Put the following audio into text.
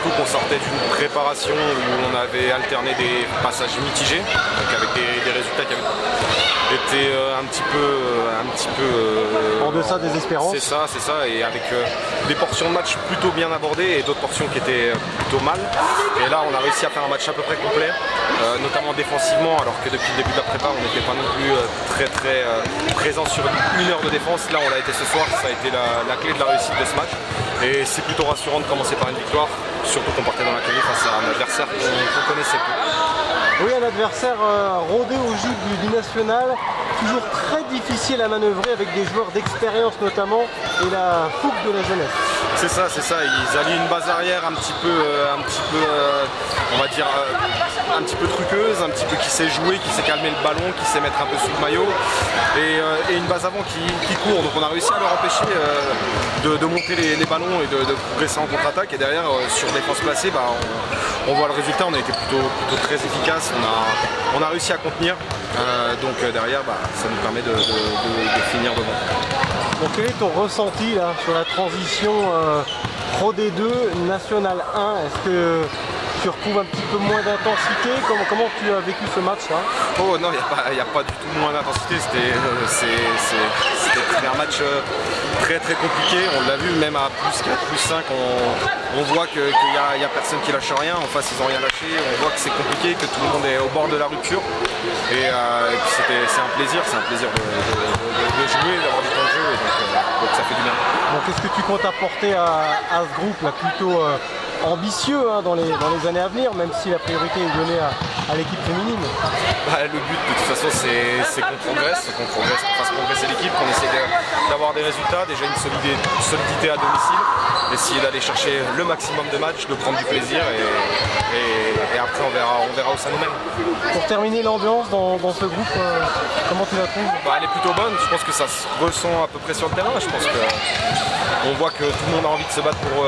surtout qu'on sortait d'une préparation où on avait alterné des passages mitigés, donc avec des résultats qui avaient été un petit peu en deçà des espérances. C'est ça, et avec des portions de match plutôt bien abordées et d'autres portions qui étaient plutôt mal. Et là, on a réussi à faire un match à peu près complet, notamment défensivement, alors que depuis le début de la prépa, on n'était pas non plus très présent sur une heure de défense. Là, on l'a été ce soir, ça a été la clé de la réussite de ce match. Et c'est plutôt rassurant de commencer par une victoire, surtout qu'on partait dans la qualif face à un adversaire qu'on connaissait peu. Oui, un adversaire rodé au jus du binational, toujours très difficile à manœuvrer avec des joueurs d'expérience notamment et la fougue de la jeunesse. C'est ça, ils allient une base arrière un petit peu on va dire, un petit peu truqueuse, un petit peu qui sait jouer, qui sait calmer le ballon, qui sait mettre un peu sous le maillot, et une base avant qui court. Donc on a réussi à leur empêcher de monter les ballons et de progresser en contre-attaque. Et derrière, sur défense placée, on voit le résultat, on a été plutôt très efficace, on a réussi à contenir. Donc derrière, ça nous permet de finir devant. Donc quel est ton ressenti là sur la transition Pro D2, National 1? Est-ce que tu retrouves un petit peu moins d'intensité? Comment tu as vécu ce match là? Oh non, il n'y a pas du tout moins d'intensité, c'était un match très compliqué. On l'a vu, même à plus 4, plus 5, on voit qu'il n'y a personne qui lâche rien. En face, ils n'ont rien lâché, on voit que c'est compliqué, que tout le monde est au bord de la rupture. Et puis c'est un plaisir de jouer, d'avoir du temps de jeu, et donc ça fait du bien. Donc qu'est-ce que tu comptes apporter à ce groupe là, plutôt ambitieux dans les années à venir, même si la priorité est donnée à l'équipe féminine? Le but de toute façon c'est qu'on progresse, qu'on fasse progresser l'équipe, qu'on essaie d'avoir des résultats, déjà une solidité à domicile, essayer d'aller chercher le maximum de matchs, de prendre du plaisir, et après on verra où ça nous mène. Pour terminer, l'ambiance dans ce groupe, comment tu la trouves? Elle est plutôt bonne, je pense que ça se ressent à peu près sur le terrain. Je pense qu'on voit que tout le monde a envie de se battre pour